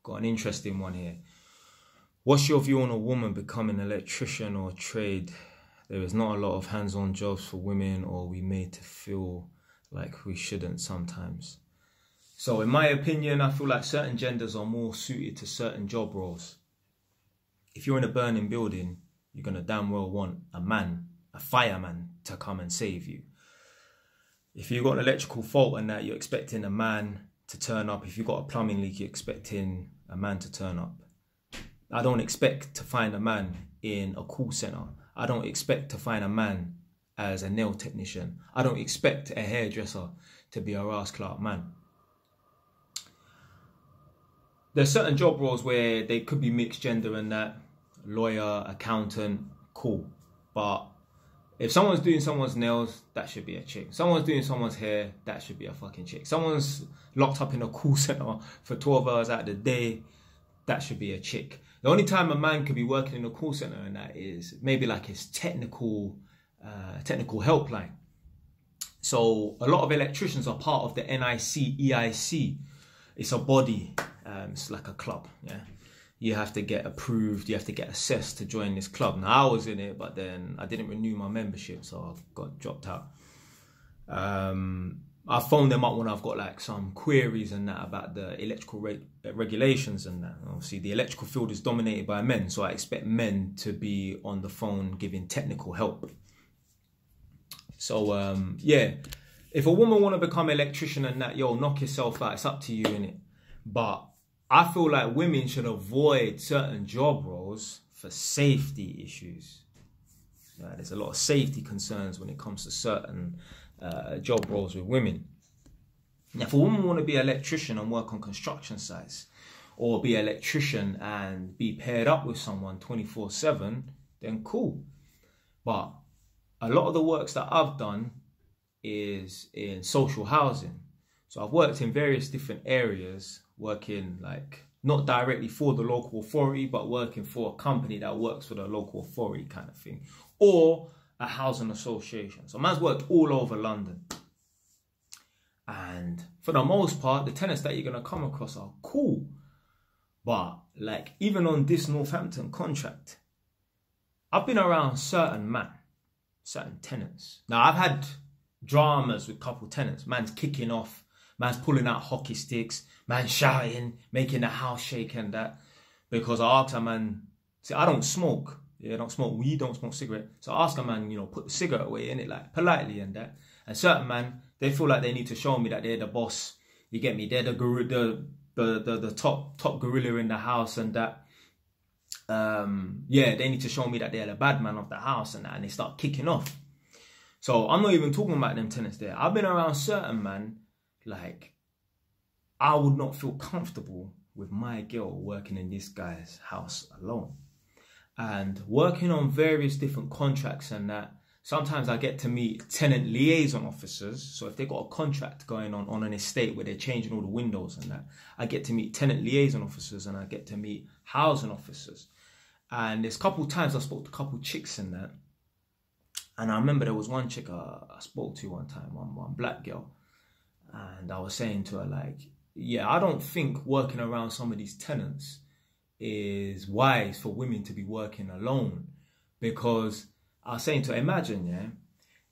Got an interesting one here. What's your view on a woman becoming an electrician or trade? There is not a lot of hands-on jobs for women, or we made to feel like we shouldn't sometimes. So in my opinion, I feel like certain genders are more suited to certain job roles. If you're in a burning building, you're going to damn well want a man, a fireman, to come and save you. If you've got an electrical fault and that, you're expecting a man to turn up. If you've got a plumbing leak, you're expecting a man to turn up. I don't expect to find a man in a call center. I don't expect to find a man as a nail technician. I don't expect a hairdresser to be a Ross Clark man. There's certain job roles where they could be mixed gender and that. Lawyer, accountant, cool. But if someone's doing someone's nails, that should be a chick. Someone's doing someone's hair, that should be a fucking chick. Someone's locked up in a call center for 12 hours out of the day, that should be a chick. The only time a man could be working in a call center and that is maybe like his technical helpline. So a lot of electricians are part of the NIC EIC. It's a body, it's like a club, yeah. You have to get approved, you have to get assessed to join this club. Now I was in it, but then I didn't renew my membership, so I got dropped out. I phoned them up when I've got like some queries and that about the electrical regulations and that. Obviously the electrical field is dominated by men, so I expect men to be on the phone giving technical help. So yeah, if a woman want to become an electrician and that, yo, knock yourself out, it's up to you, innit? But I feel like women should avoid certain job roles for safety issues. There's a lot of safety concerns when it comes to certain job roles with women. Now, if a woman want to be an electrician and work on construction sites, or be an electrician and be paired up with someone 24/7, then cool. But a lot of the works that I've done is in social housing. So I've worked in various different areas, working like not directly for the local authority, but working for a company that works for the local authority kind of thing, or a housing association. So man's worked all over London. And for the most part, the tenants that you're going to come across are cool. But like even on this Northampton contract, I've been around certain tenants. Now I've had dramas with couple tenants. Man's kicking off, man's pulling out hockey sticks, man shouting, making the house shake and that. Because I asked a man, see, I don't smoke. Yeah, I don't smoke weed, don't smoke cigarette. So I ask a man, you know, put the cigarette away in it, like politely and that. And certain man, they feel like they need to show me that they're the boss. You get me? They're the top gorilla in the house and that. Yeah, they need to show me that they're the bad man of the house and that, and they start kicking off. So I'm not even talking about them tenants there. I've been around certain man, like, I would not feel comfortable with my girl working in this guy's house alone. And working on various different contracts and that, sometimes I get to meet tenant liaison officers. So if they've got a contract going on an estate where they're changing all the windows and that, I get to meet tenant liaison officers and I get to meet housing officers. And there's a couple times I spoke to a couple chicks and that. And I remember there was one chick I spoke to one time, one black girl. And I was saying to her, like, yeah, I don't think working around some of these tenants is wise for women to be working alone. Because I was saying to her, imagine, yeah,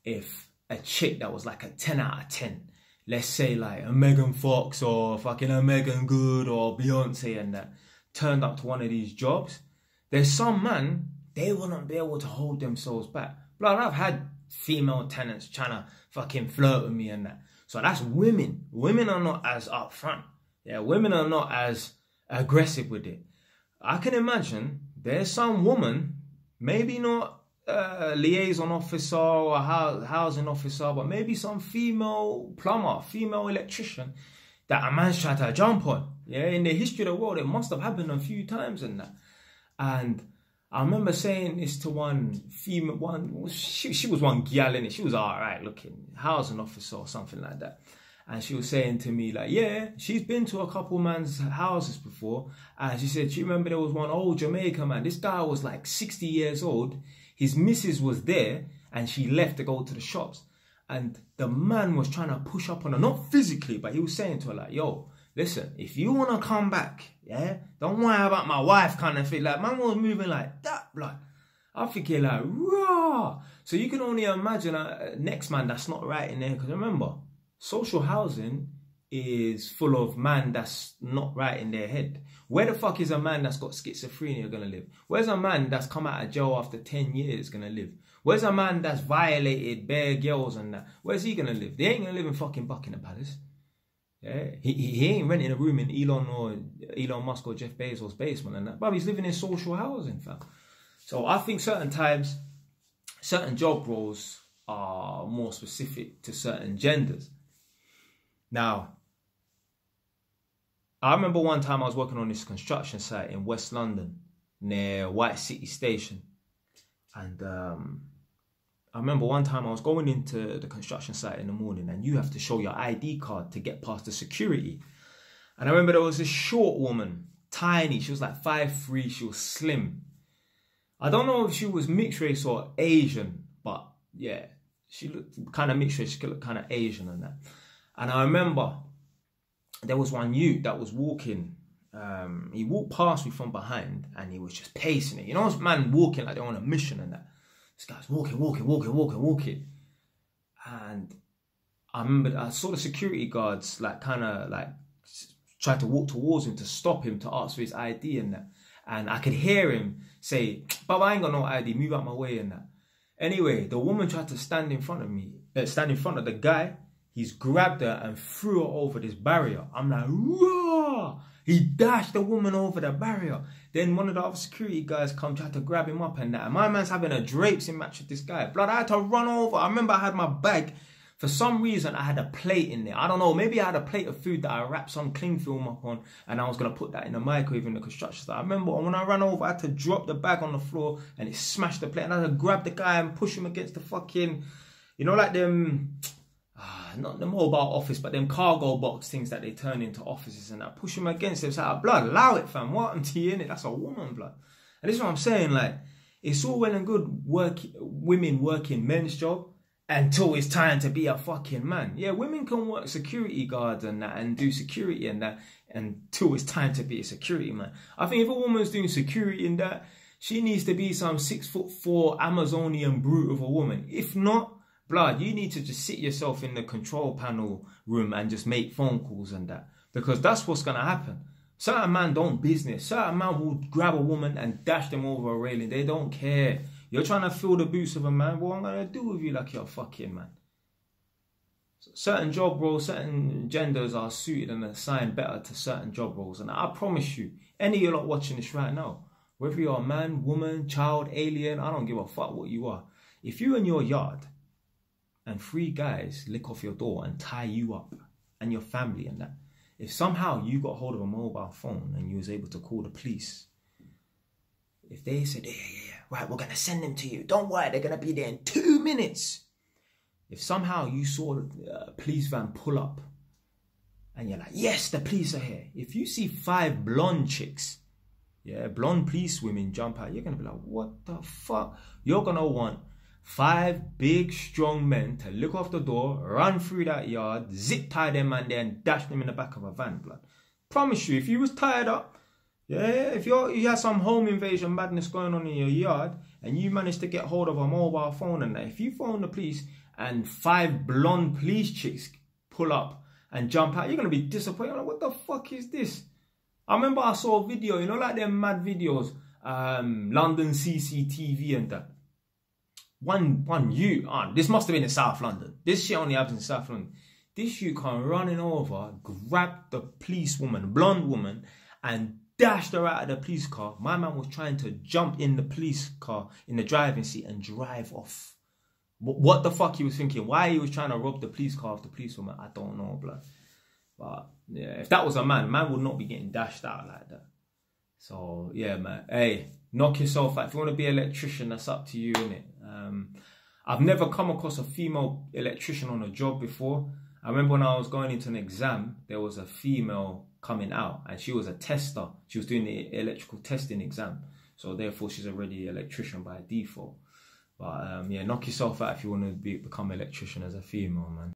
if a chick that was like a 10 out of 10, let's say like a Megan Fox or fucking a Megan Good or Beyonce and that, turned up to one of these jobs, there's some man, they wouldn't be able to hold themselves back. Like, I've had female tenants trying to fucking flirt with me and that. So that's women. Women are not as upfront. Yeah, women are not as aggressive with it. I can imagine there's some woman, maybe not a liaison officer or a housing officer, but maybe some female plumber, female electrician that a man's tried to jump on. Yeah, in the history of the world, it must have happened a few times and that. And I remember saying this to one female, she was one gal in it. She was all right looking, housing officer or something like that. And she was saying to me, like, yeah, she's been to a couple man's houses before. And she said, do you remember there was one old Jamaican man? This guy was like 60 years old. His missus was there and she left to go to the shops. And the man was trying to push up on her, not physically, but he was saying to her, like, yo, listen, if you want to come back, yeah, don't worry about my wife kind of thing. Like, man was moving like that, blood. I'm thinking like, raw. So you can only imagine a next man that's not right in there. Because remember, social housing is full of man that's not right in their head. Where the fuck is a man that's got schizophrenia gonna live? Where's a man that's come out of jail after 10 years gonna live? Where's a man that's violated bare girls and that? Where's he gonna live? They ain't gonna live in fucking Buckingham Palace. Yeah, he ain't renting a room in Elon Musk or Jeff Bezos' basement and that. But he's living in social housing, fam. So I think certain times, certain job roles are more specific to certain genders. Now, I remember one time I was working on this construction site in West London near White City Station. And I remember one time I was going into the construction site in the morning and you have to show your ID card to get past the security. And I remember there was this short woman, tiny. She was like 5'3", she was slim. I don't know if she was mixed race or Asian, but yeah, she looked kind of mixed race. She looked kind of Asian and that. And I remember there was one youth that was walking. He walked past me from behind and he was just pacing it. You know, this man walking like they're on a mission and that. This guy's walking. And I remember I saw the security guards like kind of like try to walk towards him to stop him to ask for his ID and that. And I could hear him say, "But I ain't got no ID, move out my way," and that. Anyway, the woman tried to stand in front of me, stand in front of the guy. He's grabbed her and threw her over this barrier. I'm like, raw! He dashed the woman over the barrier. Then one of the other security guys come try to grab him up and that. And my man's having a drapes in match with this guy. Blood, I had to run over. I remember I had my bag. For some reason, I had a plate in there. I don't know. Maybe I had a plate of food that I wrapped some cling film up on. And I was going to put that in the microwave in the construction site. I remember when I ran over, I had to drop the bag on the floor. And it smashed the plate. And I had to grab the guy and push him against the fucking... You know, like them... not the mobile office, but them cargo box things that they turn into offices and that. Push him against it. It's like, blood, allow it, fam. What happened to you, innit? That's a woman, blood. And this is what I'm saying. Like, it's all well and good women working men's job until it's time to be a fucking man. Yeah, women can work security guards and that and do security and that until it's time to be a security man. I think if a woman's doing security and that, she needs to be some 6'4" Amazonian brute of a woman. If not, blood, you need to just sit yourself in the control panel room and just make phone calls and that. Because that's what's going to happen. Certain man don't business. Certain man will grab a woman and dash them over a railing. They don't care. You're trying to fill the boots of a man. What I'm going to do with you like you're a fucking man? Certain job roles, certain genders are suited and assigned better to certain job roles. And I promise you, any of you lot watching this right now, whether you're a man, woman, child, alien, I don't give a fuck what you are. If you're in your yard and 3 guys lick off your door and tie you up and your family and that, if somehow you got hold of a mobile phone and you was able to call the police, if they said, yeah, right, we're going to send them to you. Don't worry, they're going to be there in 2 minutes. If somehow you saw a police van pull up and you're like, yes, the police are here. If you see 5 blonde chicks, yeah, blonde police women jump out, you're going to be like, what the fuck? You're going to want 5 big, strong men to look off the door, run through that yard, zip tie them man there and dash them in the back of a van, blood. Promise you, if you was tied up, yeah, if you had some home invasion madness going on in your yard and you managed to get hold of a mobile phone and that, if you phone the police and 5 blonde police chicks pull up and jump out, you're going to be disappointed. Like, what the fuck is this? I remember I saw a video, you know, like them mad videos, London CCTV and that. This must have been in South London. This shit only happens in South London. This you come running over, grab the police woman, blonde woman, and dashed her out of the police car. My man was trying to jump in the police car in the driving seat and drive off. What the fuck he was thinking? Why he was trying to rob the police car of the police woman? I don't know, blood. But yeah, if that was a man would not be getting dashed out like that. So yeah, man. Hey, knock yourself out. If you want to be an electrician, that's up to you, innit? I've never come across a female electrician on a job before. I remember when I was going into an exam, there was a female coming out and she was a tester. She was doing the electrical testing exam. So therefore she's already an electrician by default. But yeah, knock yourself out if you want to become an electrician as a female, man.